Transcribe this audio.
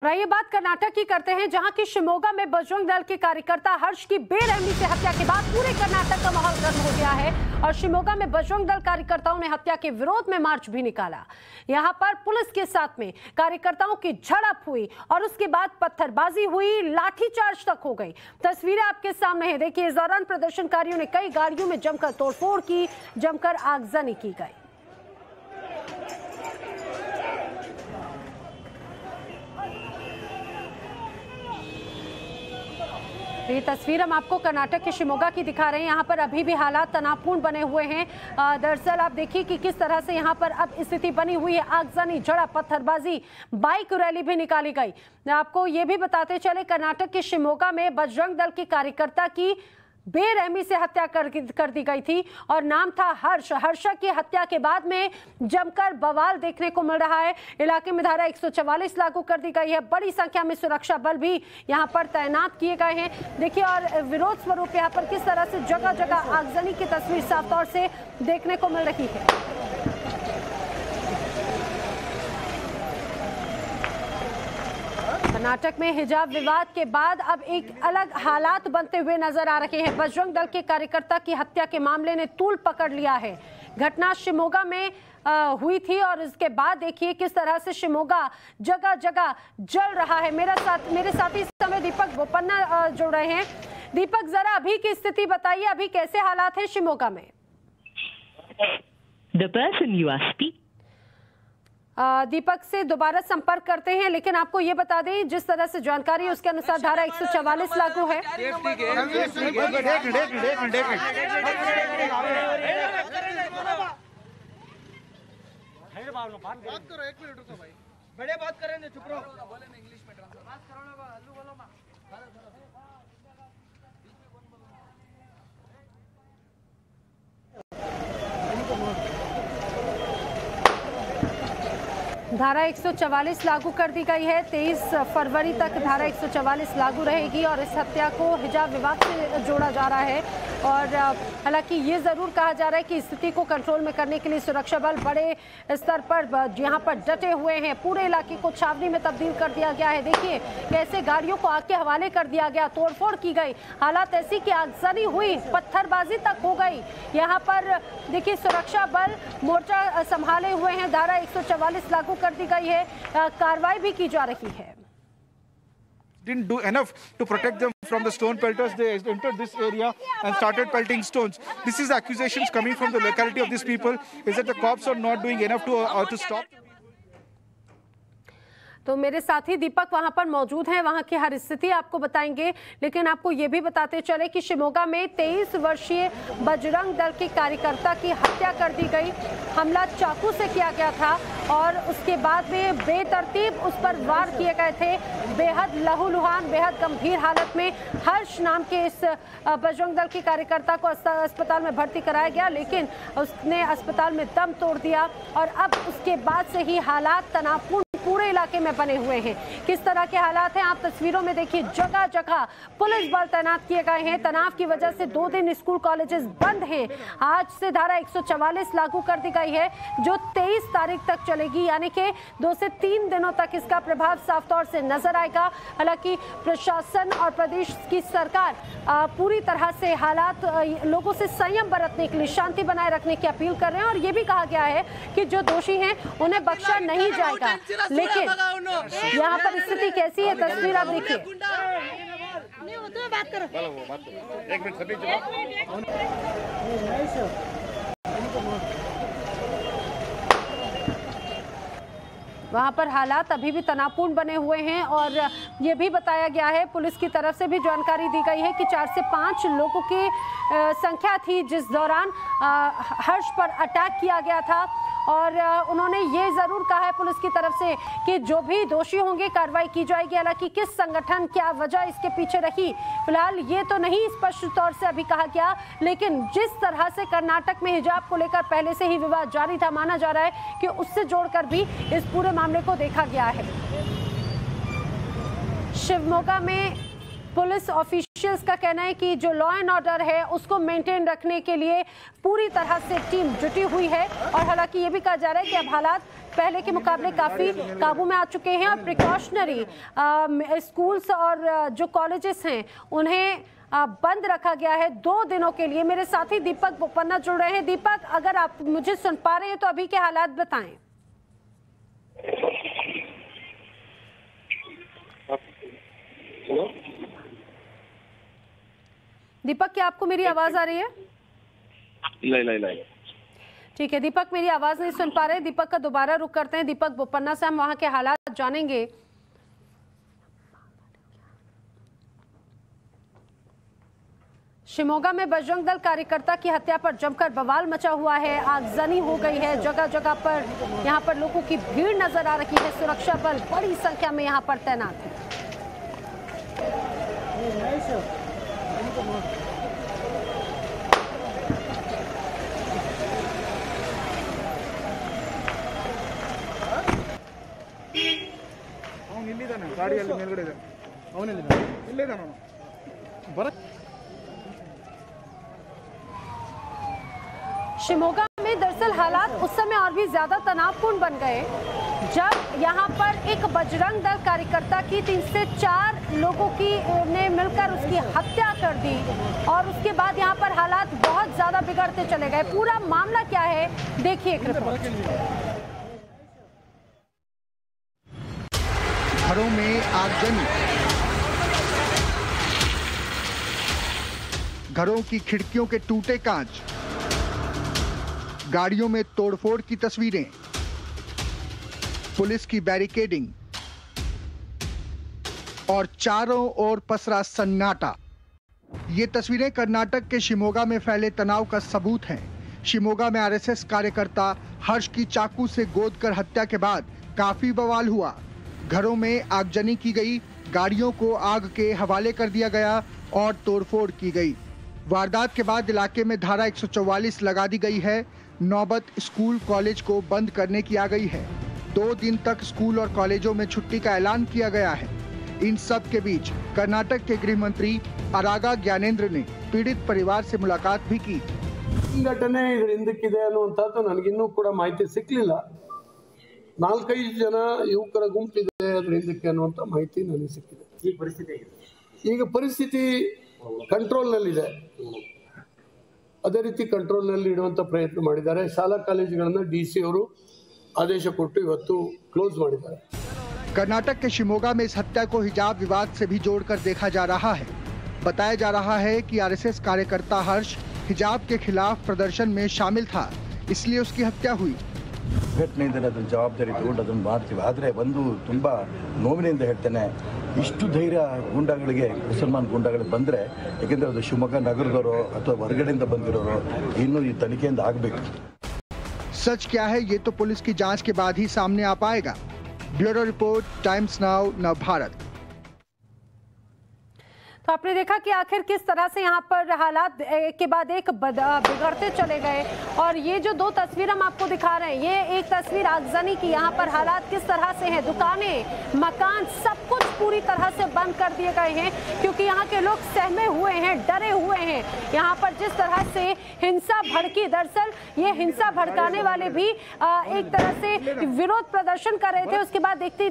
ये बात कर्नाटक की करते हैं, जहां की शिमोगा में बजरंग दल के कार्यकर्ता हर्ष की बेरहमी से हत्या के बाद पूरे कर्नाटक का माहौल गर्म हो गया है और शिमोगा में बजरंग दल कार्यकर्ताओं ने हत्या के विरोध में मार्च भी निकाला। यहां पर पुलिस के साथ में कार्यकर्ताओं की झड़प हुई और उसके बाद पत्थरबाजी हुई, लाठीचार्ज तक हो गई। तस्वीरें आपके सामने है, देखिए। इस दौरान प्रदर्शनकारियों ने कई गाड़ियों में जमकर तोड़फोड़ की, जमकर आगजनी की गई। ये तस्वीर हम आपको कर्नाटक के शिमोगा की दिखा रहे हैं। यहाँ पर अभी भी हालात तनावपूर्ण बने हुए हैं। दरअसल आप देखिए कि किस तरह से यहाँ पर अब स्थिति बनी हुई है। आगजनी, झड़प, पत्थरबाजी, बाइक रैली भी निकाली गई। आपको ये भी बताते चले, कर्नाटक के शिमोगा में बजरंग दल के कार्यकर्ता की बेरहमी से हत्या कर दी गई थी और नाम था हर्ष। हर्ष की हत्या के बाद में जमकर बवाल देखने को मिल रहा है। इलाके में धारा 144 लागू कर दी गई है। बड़ी संख्या में सुरक्षा बल भी यहां पर तैनात किए गए हैं। देखिए, और विरोध स्वरूप यहां पर किस तरह से जगह जगह आगजनी की तस्वीर साफ तौर से देखने को मिल रही है। कर्नाटक में हिजाब विवाद के बाद अब एक अलग हालात बनते हुए नजर आ रहे हैं। बजरंग दल के कार्यकर्ता की हत्या के मामले ने तूल पकड़ लिया है। घटना शिमोगा में हुई थी और इसके बाद देखिए किस तरह से शिमोगा जगह जगह जल रहा है। मेरे साथी इस समय दीपक बोपन्ना जुड़ रहे हैं। दीपक, जरा अभी की स्थिति बताइए, अभी कैसे हालात है शिमोगा में? The person you are speaking दीपक से दोबारा संपर्क करते हैं, लेकिन आपको ये बता दें, जिस तरह से जानकारी है उसके अनुसार धारा 144 लागू है। बात करो, 1 मिनट रुको भाई, बड़े बात करेंगे, चुप रहो। इंग्लिश में बात करो ना, बोलो ना। धारा 144 लागू कर दी गई है। 23 फरवरी तक धारा 144 लागू रहेगी और इस हत्या को हिजाब विवाद से जोड़ा जा रहा है। और हालांकि ये ज़रूर कहा जा रहा है कि स्थिति को कंट्रोल में करने के लिए सुरक्षा बल बड़े स्तर पर यहाँ पर डटे हुए हैं। पूरे इलाके को छावनी में तब्दील कर दिया गया है। देखिए कैसे गाड़ियों को आग के हवाले कर दिया गया, तोड़फोड़ की गई। हालात ऐसी कि आगजनी हुई, पत्थरबाजी तक हो गई। यहाँ पर देखिए सुरक्षा बल मोर्चा संभाले हुए हैं। धारा 144 लागू कर दी गई है, कार्रवाई भी की जा रही है। Didn't do enough to protect them from the stone pelters. They entered this area and started pelting stones. This is accusations coming from the locality of these people. Is that the cops are not doing enough to stop? तो मेरे साथी दीपक वहां पर मौजूद हैं, वहां की हर स्थिति आपको बताएंगे। लेकिन आपको ये भी बताते चले कि शिमोगा में 23 वर्षीय बजरंग दल के कार्यकर्ता की हत्या कर दी गई। हमला चाकू से किया गया था और उसके बाद में बेतरतीब उस पर वार किए गए थे। बेहद लहूलुहान, बेहद गंभीर हालत में हर्ष नाम के इस बजरंग दल के कार्यकर्ता को अस्पताल में भर्ती कराया गया, लेकिन उसने अस्पताल में दम तोड़ दिया। और अब उसके बाद से ही हालात तनावपूर्ण पूरे इलाके में बने हुए हैं। किस तरह के हालात हैं आप तस्वीरों में देखिए। जगह जगह पुलिस बल तैनात किए गए हैं। तनाव की वजह से 2 दिन स्कूल कॉलेजेस बंद हैं। आज से धारा 144 लागू कर दी गई है, जो 23 तारीख तक चलेगी, यानी कि 2 से 3 दिनों तक इसका प्रभाव साफ तौर से नजर आएगा। हालांकि प्रशासन और प्रदेश की सरकार पूरी तरह से हालात लोगों से संयम बरतने के लिए, शांति बनाए रखने की अपील कर रहे हैं। और ये भी कहा गया है कि जो दोषी हैं उन्हें बख्शा नहीं जाएगा। लेकिन यहाँ पर स्थिति कैसी है, तस्वीर आप देखिए। वहाँ पर हालात अभी भी तनावपूर्ण बने हुए हैं और ये भी बताया गया है, पुलिस की तरफ से भी जानकारी दी गई है कि 4 से 5 लोगों की संख्या थी जिस दौरान हर्ष पर अटैक किया गया था। और उन्होंने ये ज़रूर कहा है पुलिस की तरफ से कि जो भी दोषी होंगे कार्रवाई की जाएगी। हालांकि किस संगठन, क्या वजह इसके पीछे रही, फिलहाल ये तो नहीं स्पष्ट तौर से अभी कहा गया। लेकिन जिस तरह से कर्नाटक में हिजाब को लेकर पहले से ही विवाद जारी था, माना जा रहा है कि उससे जोड़कर भी इस पूरे मामले को देखा गया है। शिवमोगा में पुलिस ऑफिशियल्स का कहना है कि जो लॉ एंड ऑर्डर है उसको मेंटेन रखने के लिए पूरी तरह से टीम जुटी हुई है। और हालांकि ये भी कहा जा रहा है कि अब हालात पहले के मुकाबले काफी काबू में आ चुके हैं और प्रिकॉशनरी स्कूल्स और जो कॉलेजेस हैं उन्हें बंद रखा गया है 2 दिनों के लिए। मेरे साथी दीपक बोपन्ना जुड़ रहे हैं। दीपक, अगर आप मुझे सुन पा रहे हैं तो अभी के हालात बताएं। दीपक, क्या आपको मेरी आवाज आ रही है? नहीं। ठीक है दीपक, मेरी आवाज नहीं सुन पा रहे। दीपक का दोबारा रुख करते हैं। दीपक बोपन्ना से हम वहां के हालात जानेंगे। शिमोगा में बजरंग दल कार्यकर्ता की हत्या पर जमकर बवाल मचा हुआ है। आगजनी हो गई है। जगह जगह पर यहां पर लोगों की भीड़ नजर आ रही है। सुरक्षा बल बड़ी संख्या में यहां पर तैनात है। ಗಾಡಿಯಲ್ಲಿ ಮೇಲ್ಗಡೆ ಇದೆ ಅವನಿಲ್ಲ ಇಲ್ಲೇ ಇದ್ದಾನ ಬರ शिमोगा में दरअसल हालात उस समय और भी ज्यादा तनावपूर्ण बन गए जब यहां पर एक बजरंग दल कार्यकर्ता की 3 से 4 लोगों की ने मिलकर उसकी हत्या कर दी और उसके बाद यहां पर हालात बहुत ज्यादा बिगड़ते चले गए। पूरा मामला क्या है, देखिए एक रिपोर्ट। घरों में आगजनी, घरों की खिड़कियों के टूटे कांच, गाड़ियों में तोड़फोड़ की तस्वीरें, पुलिस की बैरिकेडिंग और चारों ओर पसरा सन्नाटा। ये तस्वीरें कर्नाटक के शिमोगा में फैले तनाव का सबूत हैं। शिमोगा में आरएसएस कार्यकर्ता हर्ष की चाकू से गोदकर हत्या के बाद काफी बवाल हुआ। घरों में आगजनी की गई, गाड़ियों को आग के हवाले कर दिया गया और तोड़फोड़ की गई। वारदात के बाद इलाके में धारा 144 लगा दी गई है। नौबत स्कूल कॉलेज को बंद करने की आ गई है। 2 दिन तक स्कूल और कॉलेजों में छुट्टी का ऐलान किया गया है। इन सब के बीच कर्नाटक के गृह मंत्री आरागा ज्ञानेंद्र ने पीड़ित परिवार से मुलाकात भी की। घटने इधर ಹಿಂದಕ್ಕಿದೆ ಅನ್ನುವಂತದ್ದು ನನಗಿನ್ನೂ ಕೂಡ ಮಾಹಿತಿ ಸಿಕ್ಕಲಿಲ್ಲ। 4-5 ಜನ ಯುವಕರ ಗುಂಪಿದೆ ಅದರ ಹಿಂದಕ್ಕೆ ಅನ್ನುವಂತ ಮಾಹಿತಿ ನನಗೆ ಸಿಕ್ಕಿದೆ। ಈಗ ಪರಿಸ್ಥಿತಿ ಕಂಟ್ರೋಲ್ ನಲ್ಲಿ ಇದೆ। ಅದೇ ರೀತಿ ಕಂಟ್ರೋಲ್ ನಲ್ಲಿ ಇಡುವಂತ ಪ್ರಯತ್ನ ಮಾಡಿದ್ದಾರೆ। ಶಾಲಾ ಕಾಲೇಜುಗಳನ್ನು ಡಿಸಿ ಅವರು आदेश ಕೊಟ್ಟು ಇವತ್ತು क्लोज ಮಾಡಿದ್ದಾರೆ। कर्नाटक के शिमोगा में इस हत्या को हिजाब विवाद से भी जोड़कर देखा जा रहा है। बताया जा रहा है कि आरएसएस कार्यकर्ता हर्ष हिजाब के खिलाफ प्रदर्शन में शामिल था, इसलिए उसकी हत्या हुई। ಘಟನೆಯಿಂದ ಅದನ್ನ ಜವಾಬ್ದಾರಿ ತಗೊಂಡು ಅದನ್ನು ಮಾಡ್ತೀವಿ। ಆದರೆ ಒಂದು ತುಂಬ ನೋವಿನಿಂದ ಹೇಳ್ತೇನೆ, ಇಷ್ಟು ಧೈರ್ಯ ಗೂಂಡಾಗಳಿಗೆ, ಮುಸಲ್ಮಾನ್ ಗೂಂಡಾಗಳಿಗೆ ಬಂದರೆ, ಯಾಕೆಂದರೆ ಅದು ಶಿವಮೊಗ್ಗ ನಗರದವರು ಅಥವಾ ಹೊರಗಡೆಯಿಂದ ಬಂದಿರೋರು, ಇನ್ನೂ ಈ ತನಿಖೆಯಿಂದ ಆಗಬೇಕು। सच क्या है ये तो पुलिस की जांच के बाद ही सामने आ पाएगा। ब्यूरो रिपोर्ट, टाइम्स नाउ, नव भारत। तो आपने देखा कि आखिर किस तरह से यहाँ पर हालात के बाद एक बिगड़ते चले गए और ये जो 2 तस्वीर हम आपको दिखा रहे हैं, ये एक तस्वीर आगजनी की। यहाँ पर हालात किस तरह से हैं, दुकानें, मकान, सब कुछ पूरी तरह से बंद कर दिए गए हैं क्योंकि यहाँ के लोग सहमे हुए हैं, डरे हुए हैं। यहाँ पर जिस तरह से हिंसा भड़की, दरअसल ये हिंसा भड़काने वाले भी एक तरह से विरोध प्रदर्शन कर रहे थे। उसके बाद देखते